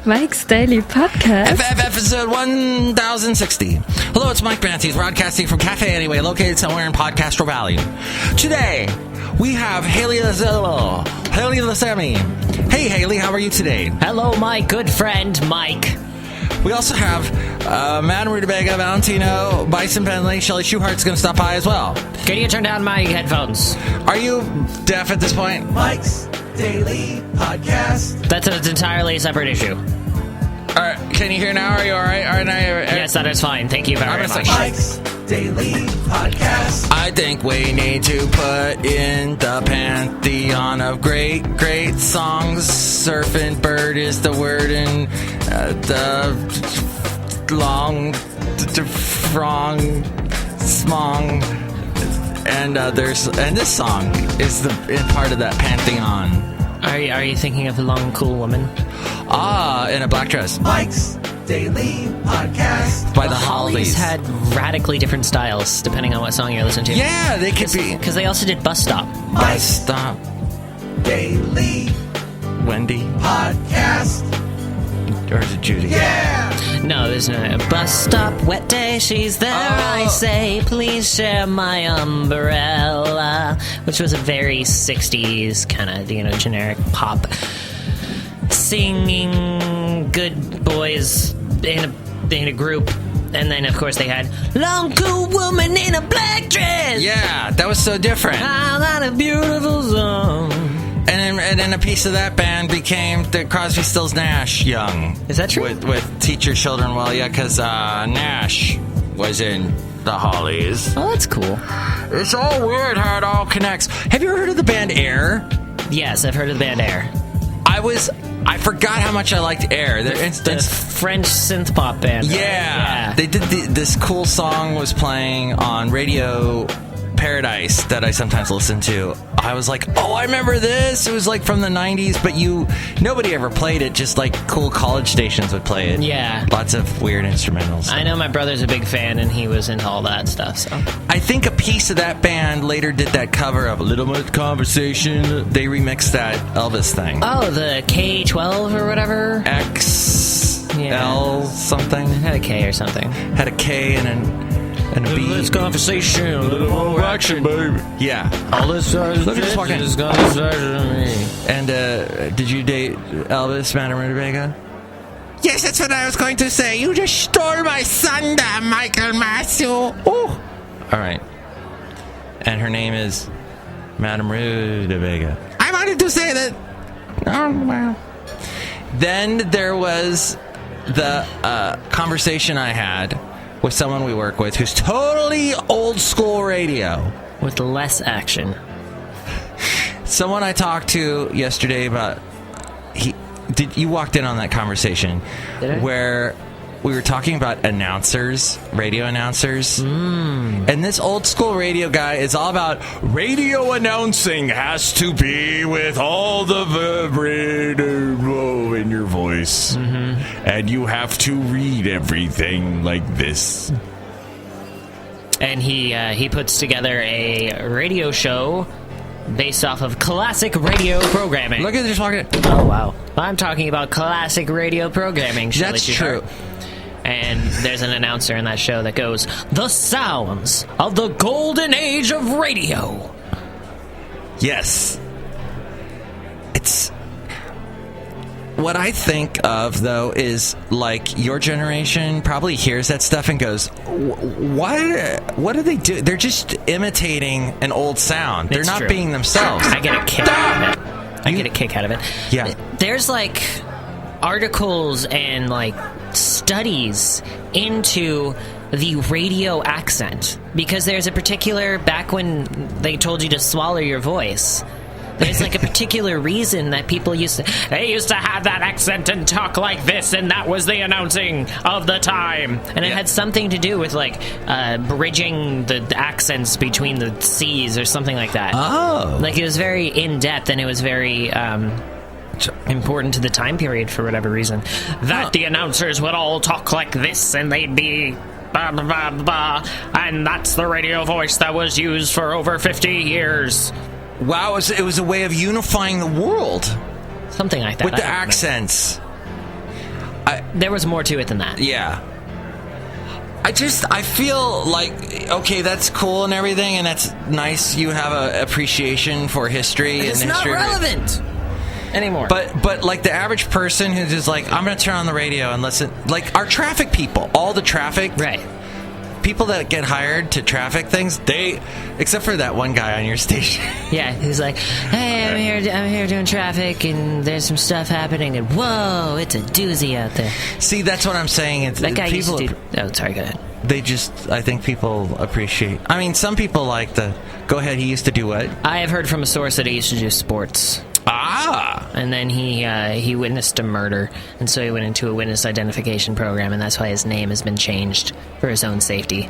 Mike's Daily Podcast. Episode 1060. Hello, it's Mike Banties, broadcasting from Cafe Anyway, located somewhere in Podcastro Valley. Today, we have Hayley Thesemi. Hey, Hayley, how are you today? Hello, my good friend, Mike. We also have Madam Rootabega, Valentino, Bison, Bentley, Shoehart's going to stop by as well. Can you turn down my headphones? Are you deaf at this point? Mike's Daily Podcast. That's an entirely separate issue. All right, can you hear now? Are you all right? Yes, that is fine. Thank you very much. Mike's Daily Podcast. I think we need to put in the pantheon of great songs. Surfing bird is the word, and the long, frong, smong, and this song is in part of that pantheon. Are you thinking of the long, cool woman? In a black dress. Mike's Daily Podcast. By the Hollies. Had radically different styles depending on what song you're listening to. Yeah, they could be. Because they also did Bus Stop. Bus Stop. Daily Wendy. Podcast. Or is it Judy? Yeah! No, there's no Bus Stop, wet day, she's there, I say, please share my umbrella. Which was a very 60s kind of, generic pop. Singing good boys in a group. And then, of course, they had long, cool woman in a black dress. Yeah, that was so different. Ah, that a beautiful song. And then a piece of that band became the Crosby, Stills, Nash Young. Is that true? With Teach Your Children Well, yeah, because Nash was in the Hollies. Oh, that's cool. It's all weird how it all connects. Have you ever heard of the band Air? Yes, I've heard of the band Air. I forgot how much I liked Air. The French synth pop band. Yeah. They did this cool song was playing on Radio Paradise that I sometimes listen to. I was like, oh, I remember this. It was like from the 90s, but nobody ever played it. Just like cool college stations would play it. Yeah. Lots of weird instrumentals. I know my brother's a big fan, and he was into all that stuff, so. I think a piece of that band later did that cover of A Little More Conversation. They remixed that Elvis thing. Oh, the K12 or whatever? L something. It had a K or something. Had a K and a B. This conversation, a little more action, baby. Yeah. All this is conversation to me. And did you date Elvis, Madam Rootabega? Yes, that's what I was going to say. You just stole my thunder, Michael Matthew. Oh. All right. And her name is Madam Rootabega. I wanted to say that. Oh, wow. Then there was the conversation I had with someone we work with who's totally old school radio. With less action. Someone I talked to yesterday about... You walked in on that conversation. Did I? Where we were talking about announcers, radio announcers. And this old school radio guy is all about radio announcing has to be with all the vibrato in your voice. And you have to read everything like this. And he puts together a radio show based off of classic radio programming. Look at this walking. Oh, wow. I'm talking about classic radio programming. That's true. And there's an announcer in that show that goes, the sounds of the golden age of radio. Yes. It's... What I think of, though, is like your generation probably hears that stuff and goes, what do they do? They're just imitating an old sound. They're not being themselves. I get a kick out of it. Yeah. There's like articles and like studies into the radio accent, because there's a particular, back when they told you to swallow your voice, there's like a particular reason that people used to have that accent and talk like this, and that was the announcing of the time. And it had something to do with like bridging the accents between the C's or something like that. Oh. Like it was very in-depth, and it was very important to the time period for whatever reason. That the announcers would all talk like this, and they'd be blah, blah, blah, blah, and that's the radio voice that was used for over 50 years. Wow, it was a way of unifying the world. Something like that. With the accents. There was more to it than that. Yeah. I feel like, okay, that's cool and everything, and that's nice. You have an appreciation for history. It's and not history. relevant anymore. But like the average person who's just like, I'm going to turn on the radio and listen. Like our traffic people, all the traffic. Right. People that get hired to traffic things, except for that one guy on your station. Yeah, he's like, hey, I'm here doing traffic, and there's some stuff happening, and whoa, it's a doozy out there. See, that's what I'm saying. That guy used to do... Oh, sorry, go ahead. I think people appreciate... I mean, some people like the... Go ahead, he used to do what? I have heard from a source that he used to do sports. Ah! And then he witnessed a murder, and so he went into a witness identification program, and that's why his name has been changed for his own safety.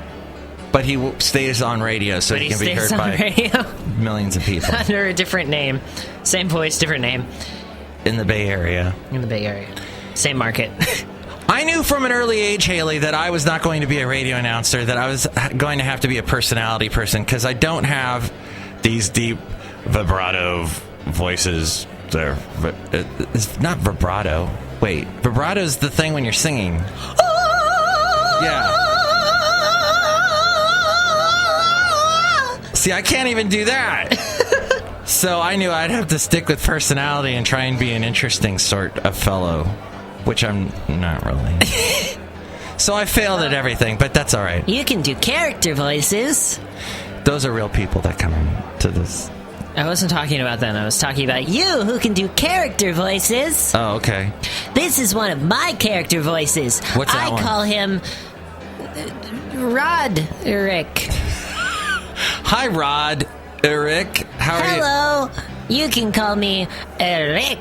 But he stays on radio, so he can be heard by radio. Millions of people. Under a different name. Same voice, different name. In the Bay Area. In the Bay Area. Same market. I knew from an early age, Hayley, that I was not going to be a radio announcer, that I was going to have to be a personality person, because I don't have these deep vibrato voices. It's not vibrato. Wait, vibrato is the thing when you're singing. Yeah. See, I can't even do that. So I knew I'd have to stick with personality and try and be an interesting sort of fellow, which I'm not really. So I failed at everything, but that's all right. You can do character voices. Those are real people that come to this. I wasn't talking about them. I was talking about you who can do character voices. Oh, okay. This is one of my character voices. What's that one? I call him Roderick. Hi, Roderick. How are you? Hello. You can call me Eric.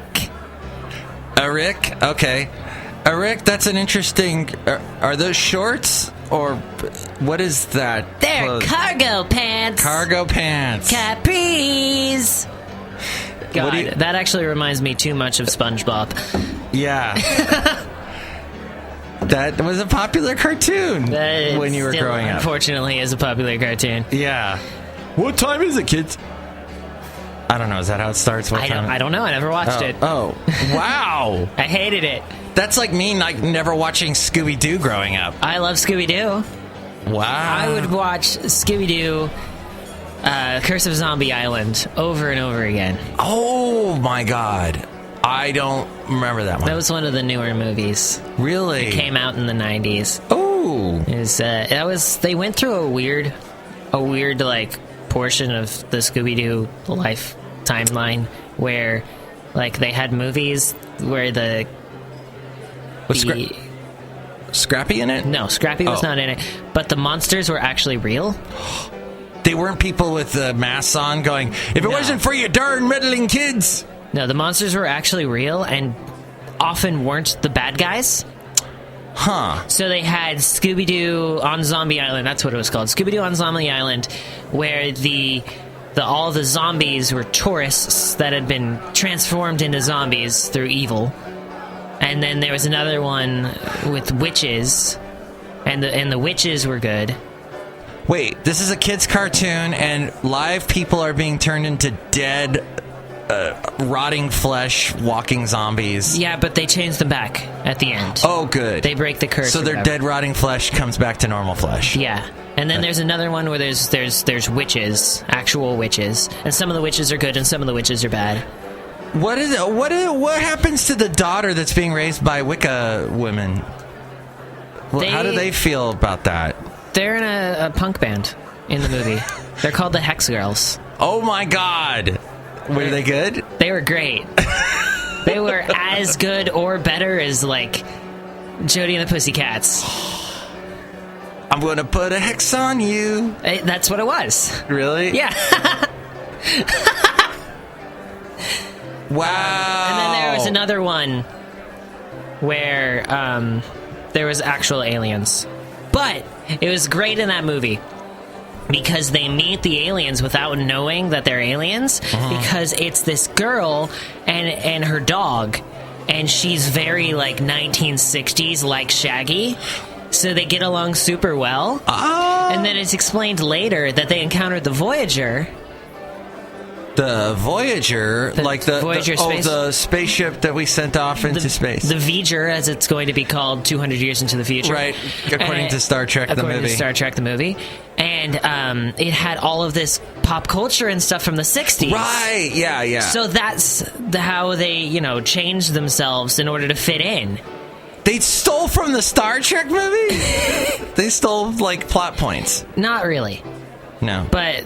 Eric? Okay. Eric, that's an interesting... Are those shorts? Or what is that? They're clothes? cargo pants. Cargo pants. Capris. God, that actually reminds me too much of SpongeBob. Yeah. That was a popular cartoon when you were growing up. Unfortunately, is a popular cartoon. Yeah. What time is it, kids? I don't know. Is that how it starts? I don't know. I never watched it. Oh, wow. I hated it. That's like me never watching Scooby-Doo growing up. I love Scooby-Doo. Wow. I would watch Scooby-Doo, Curse of Zombie Island over and over again. Oh, my God. I don't remember that one. That was one of the newer movies. Really? It came out in the 90s. Oh. They went through a weird like portion of the Scooby-Doo life timeline where like they had movies where Was Scrappy in it? No, Scrappy was not in it. But the monsters were actually real. They weren't people with masks on going, if it wasn't for you darn meddling kids. No, the monsters were actually real and often weren't the bad guys. Huh. So they had Scooby-Doo on Zombie Island. That's what it was called. Scooby-Doo on Zombie Island, where all the zombies were tourists that had been transformed into zombies through evil. And then there was another one with witches, and the witches were good. Wait, this is a kid's cartoon, and live people are being turned into dead, rotting flesh, walking zombies. Yeah, but they changed them back at the end. Oh, good. They break the curse. So their dead, rotting flesh comes back to normal flesh. Yeah. And then there's another one where there's witches, actual witches, and some of the witches are good and some of the witches are bad. What happens to the daughter that's being raised by Wicca women? How do they feel about that? They're in a punk band in the movie. They're called the Hex Girls. Oh my God! Were they good? They were great. They were as good or better as like Jody and the Pussycats. I'm gonna put a hex on you. That's what it was. Really? Yeah. Wow. And then there was another one where there was actual aliens. But it was great in that movie because they meet the aliens without knowing that they're aliens, because it's this girl and her dog, and she's very like 1960s, like Shaggy. So they get along super well. Oh. And then it's explained later that they encountered the Voyager. The Voyager, like the Voyager space- the spaceship that we sent off into space. The Voyager, as it's going to be called 200 years into the future. Right, according to Star Trek, the movie. According to Star Trek, the movie. And it had all of this pop culture and stuff from the 60s. Right, yeah. So that's how they, changed themselves in order to fit in. They stole from the Star Trek movie? They stole, like, plot points. Not really. No. But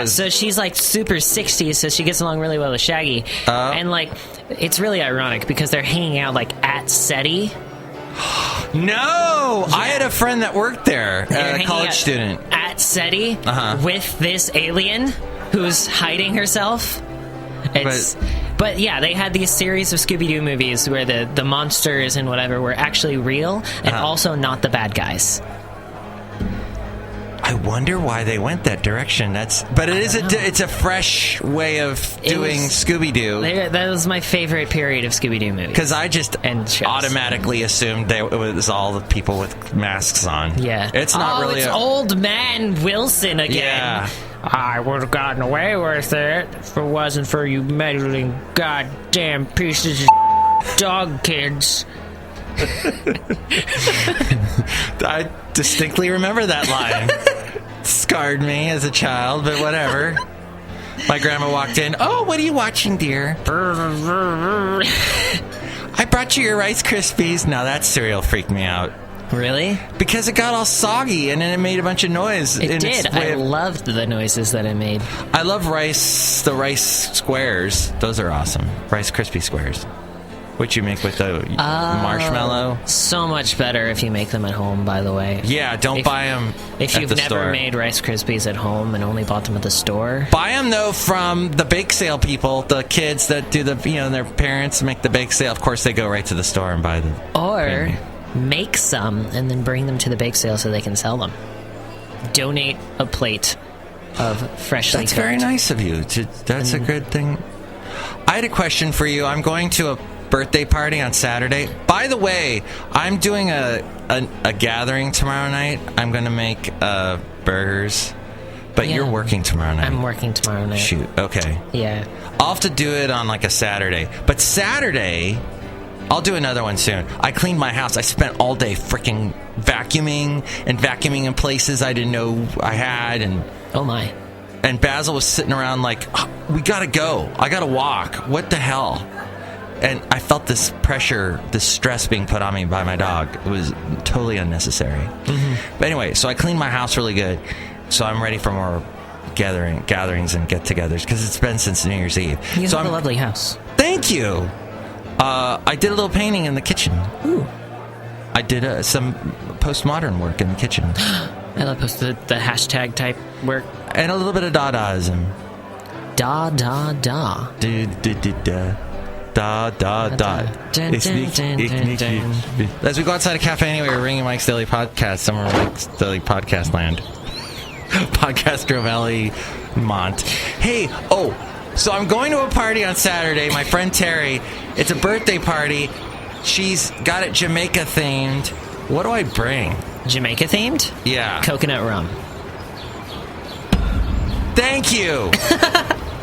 so she's like super 60s, so she gets along really well with Shaggy. And like, it's really ironic because they're hanging out like at SETI. No! Yeah. I had a friend that worked there, a college student. At SETI with this alien who's hiding herself. But yeah, they had these series of Scooby-Doo movies where the monsters and whatever were actually real and also not the bad guys. I wonder why they went that direction. It's a fresh way of doing Scooby-Doo. That was my favorite period of Scooby-Doo movies. Because I just automatically assumed it was all the people with masks on. Yeah. It's not really... it's old man Wilson again. Yeah. I would have gotten away with it if it wasn't for you meddling goddamn pieces of dog kids. I distinctly remember that line. Scarred me as a child, but whatever. My grandma walked in. Oh, what are you watching, dear? I brought you your Rice Krispies. Now that cereal freaked me out. Really? Because it got all soggy and then it made a bunch of noise. It did. I loved the noises that it made. I love the rice squares. Those are awesome. Rice Krispie squares. What you make with the marshmallow? So much better if you make them at home, by the way. Yeah, don't buy them if you've never made Rice Krispies at home and only bought them at the store. Buy them, though, from the bake sale people, the kids that do their parents make the bake sale. Of course, they go right to the store and buy them. Or make some and then bring them to the bake sale so they can sell them. Donate a plate of freshly That's cooked. very nice of you. That's a good thing. I had a question for you. I'm going to a birthday party on Saturday. By the way, I'm doing a gathering tomorrow night. I'm going to make burgers. But you're working tomorrow night. I'm working tomorrow night. Shoot. Okay. Yeah. I'll have to do it on like a Saturday. But Saturday, I'll do another one soon. I cleaned my house. I spent all day freaking vacuuming in places I didn't know I had. And oh my. And Basil was sitting around like, we got to go. I got to walk. What the hell? And I felt this pressure, this stress being put on me by my dog. It was totally unnecessary. Mm-hmm. But anyway, so I cleaned my house really good. So I'm ready for more gatherings and get-togethers because it's been since New Year's Eve. You have a lovely house. Thank you. I did a little painting in the kitchen. Ooh. I did some postmodern work in the kitchen. I love the hashtag type work. And a little bit of Dadaism. Da. As we go outside a cafe anyway, we're ringing Mike's Daily Podcast, somewhere in Mike's Daily Podcast land. Podcast Grove Valley, Mont. Hey, so I'm going to a party on Saturday. My friend Terry, it's a birthday party. She's got it Jamaica themed. What do I bring? Jamaica themed? Yeah. Coconut rum. Thank you.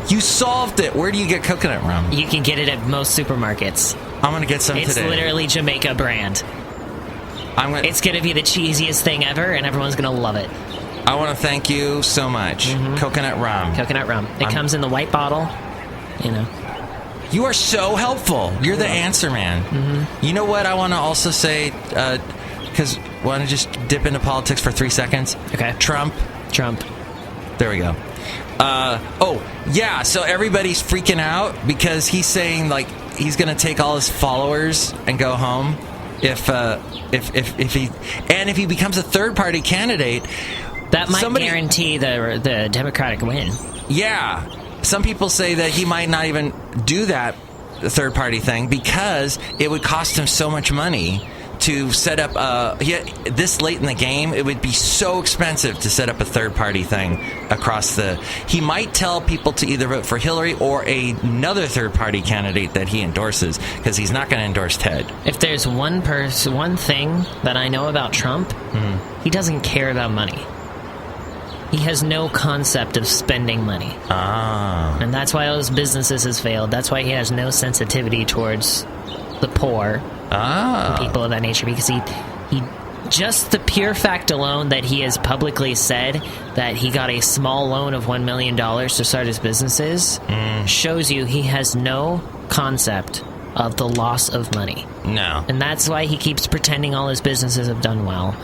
You solved it. Where do you get coconut rum? You can get it at most supermarkets. I'm going to get some today. It's literally Jamaica brand. It's going to be the cheesiest thing ever, and everyone's going to love it. I want to thank you so much. Mm-hmm. Coconut rum. Coconut rum. It comes in the white bottle, You are so helpful. You're the answer man. Mm-hmm. You know what I want to also say? Because I want to just dip into politics for 3 seconds. Okay. Trump. There we go. So everybody's freaking out because he's saying like he's going to take all his followers and go home if he becomes a third party candidate. That might guarantee the Democratic win. Yeah. Some people say that he might not even do that third party thing because it would cost him so much money to set up this late in the game, it would be so expensive to set up a third-party thing across the... He might tell people to either vote for Hillary or another third-party candidate that he endorses, because he's not going to endorse Ted. If there's one thing that I know about Trump, he doesn't care about money. He has no concept of spending money. And that's why all his businesses has failed. That's why he has no sensitivity towards the poor and people of that nature, because he just the pure fact alone that he has publicly said that he got a small loan of $1 million to start his businesses shows you he has no concept of the loss of money. No. And that's why he keeps pretending all his businesses have done well.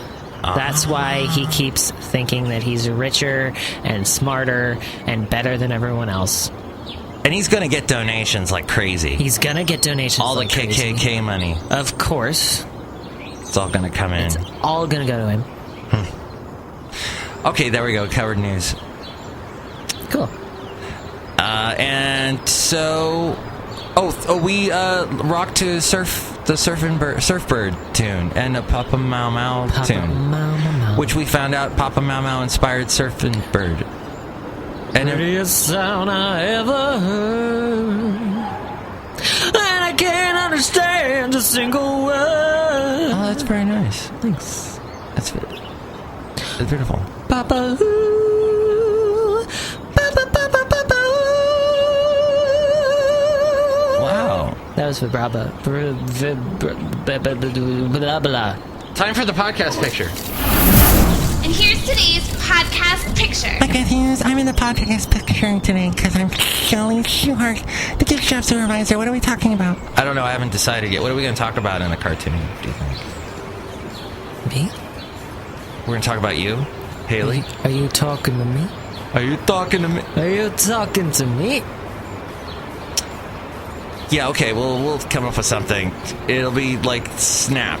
That's why he keeps thinking that he's richer and smarter and better than everyone else. And he's going to get donations like crazy. He's going to get donations all like the KKK crazy. Money. Of course. It's all going to come in. It's all going to go to him. Okay, there we go. Covered news. Cool. And so... we rocked to the Surfbird tune and a Papa Mau Mau tune. Mau. Which we found out Papa Mau Mau inspired Surfing Bird. And Prettiest sound I ever heard, and I can't understand a single word. Oh, that's very nice. Thanks. That's beautiful. Papa ooh, Papa Papa Papa ooh. Wow. That was vibraba. Blah blah. Time for the podcast picture. And here's today's podcast picture. I'm in the podcast picture today because I'm showing Shoehart, the gift shop supervisor. What are we talking about? I don't know. I haven't decided yet. What are we going to talk about in the cartoon, do you think? Me? We're going to talk about you, Hayley? Are you talking to me? Are you talking to me? Are you talking to me? Yeah, okay. We'll come up with something. It'll be like Snap.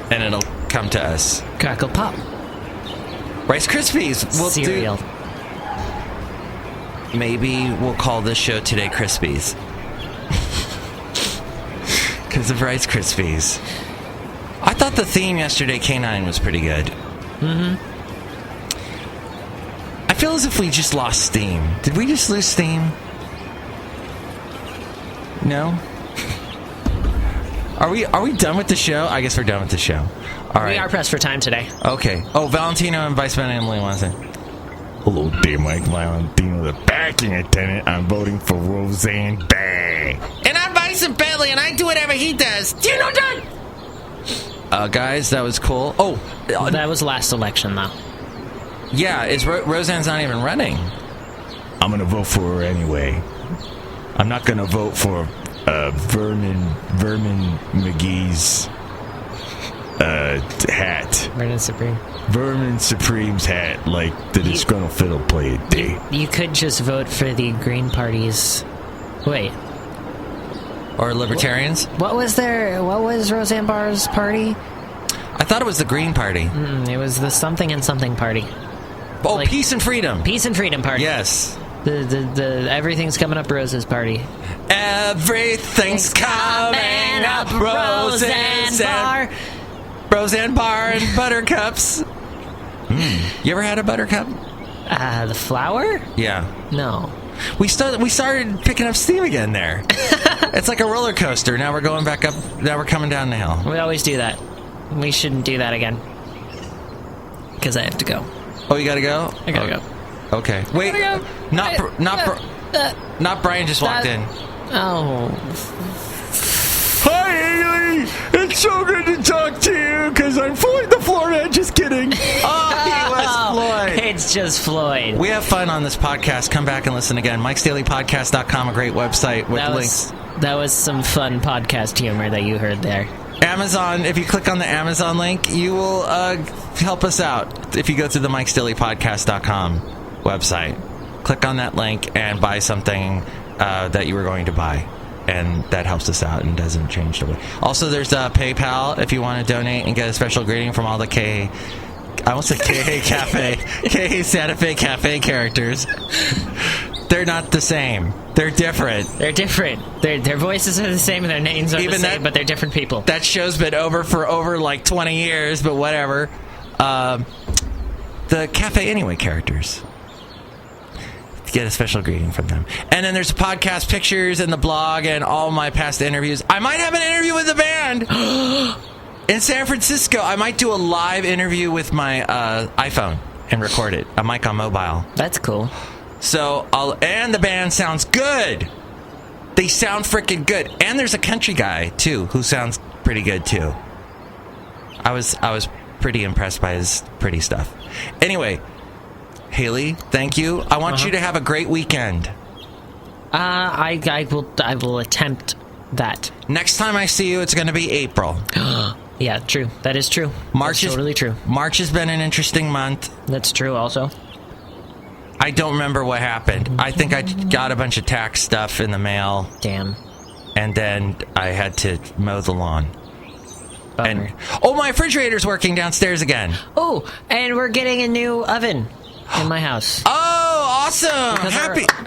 And it'll come to us. Crackle Pop. Rice Krispies. Cereal. Maybe we'll call this show Today Krispies. Because of Rice Krispies. I thought the theme yesterday, K9, was pretty good. I feel as if we just lost steam. Did we just lose steam? No? Are we done with the show? I guess we're done with the show. All right. We are pressed for time today. Okay. Oh, Valentino and Bison and Emily want to say. Hello, dear Mike Valentino, the backing attendant. I'm voting for Roseanne Barr. And I'm Bison Bentley, and I do whatever he does. Do you know that? Guys, that was cool. Oh, That was last election, though. yeah. Is Roseanne's not even running? I'm gonna vote for her anyway. I'm not gonna vote for Vermin McGee's hat. Vermin Supreme's hat, like the disgruntled fiddle player day. You could just vote for the Green Party's... Wait. Or libertarians? What was Roseanne Barr's party? I thought it was the Green Party. It was the something and something party. Oh, like- Peace and Freedom. Peace and Freedom party. Yes. The Everything's Coming Up Roses party. Everything's coming up roses and Roseanne Barr and buttercups. You ever had a buttercup? The flower? Yeah. No. We started picking up steam again there. It's like a roller coaster. Now we're going back up. Now we're coming down the hill. We always do that. We shouldn't do that again. Because I have to go. Oh, you gotta go? I gotta go. Okay. Wait. Gotta go. Not Brian just walked in. Oh. Hi, Hayley. It's so good to talk to you because I'm Floyd the Floorman. Just kidding. Oh, he was Floyd. It's just Floyd. We have fun on this podcast. Come back and listen again. MIKEs-DAILY-PODCAST.com, a great website with links. That was some fun podcast humor that you heard there. Amazon, if you click on the Amazon link, you will help us out. If you go to the MIKEs-DAILY-PODCAST.com website, click on that link and buy something that you were going to buy. And that helps us out and doesn't change the way. Also, there's PayPal if you want to donate and get a special greeting from all the I almost said K Santa Fe Cafe characters. they're not the same. They're different. They're different. Their voices are the same and their names are the same, but they're different people. That show's been over for over like 20 years, but whatever. The Cafe Anyway characters. Get a special greeting from them. And then there's podcast pictures and the blog and all my past interviews. I might have an interview with the band in San Francisco. I might do a live interview with my iPhone and record it. A mic on mobile. That's cool. So and the band sounds good. They sound freaking good. And there's a country guy too who sounds pretty good too. I was pretty impressed by his pretty stuff. Anyway, Hayley, thank you. I want you to have a great weekend. I will attempt that. Next time I see you, it's going to be April. Yeah, true. That is true. That's totally true. March has been an interesting month. That's true also. I don't remember what happened. I think I got a bunch of tax stuff in the mail. Damn. And then I had to mow the lawn. Bummer. And my refrigerator's working downstairs again. Oh, and we're getting a new oven in my house. Oh, awesome.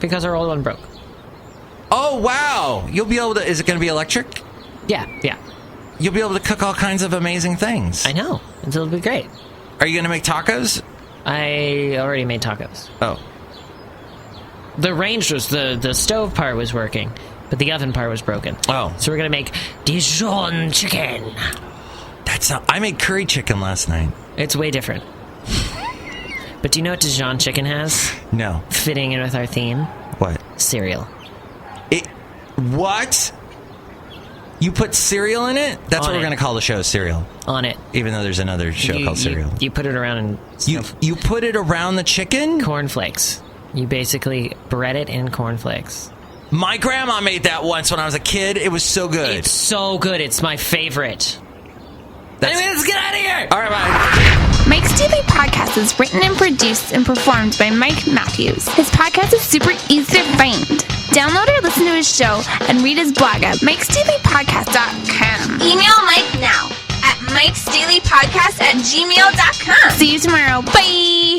Because our old one broke. Oh, wow. You'll be able to... Is it going to be electric? Yeah. You'll be able to cook all kinds of amazing things. I know. It'll be great. Are you going to make tacos? I already made tacos. Oh. The range was... The stove part was working, but the oven part was broken. Oh. So we're going to make Dijon chicken. I made curry chicken last night. It's way different. But do you know what Dijon chicken has? No. Fitting in with our theme? What? Cereal. What? You put cereal in it? That's what we're going to call the show, Cereal. On it. Even though there's another show called Cereal. You put it around and... You put it around the chicken? Cornflakes. You basically bread it in cornflakes. My grandma made that once when I was a kid. It was so good. It's so good. It's my favorite. Anyway, let's get out of here! All right, bye. Mike's Daily Podcast is written and produced and performed by Mike Matthews. His podcast is super easy to find. Download or listen to his show and read his blog at MikesDailyPodcast.com. Email Mike now at MikesDailyPodcast@gmail.com. See you tomorrow. Bye!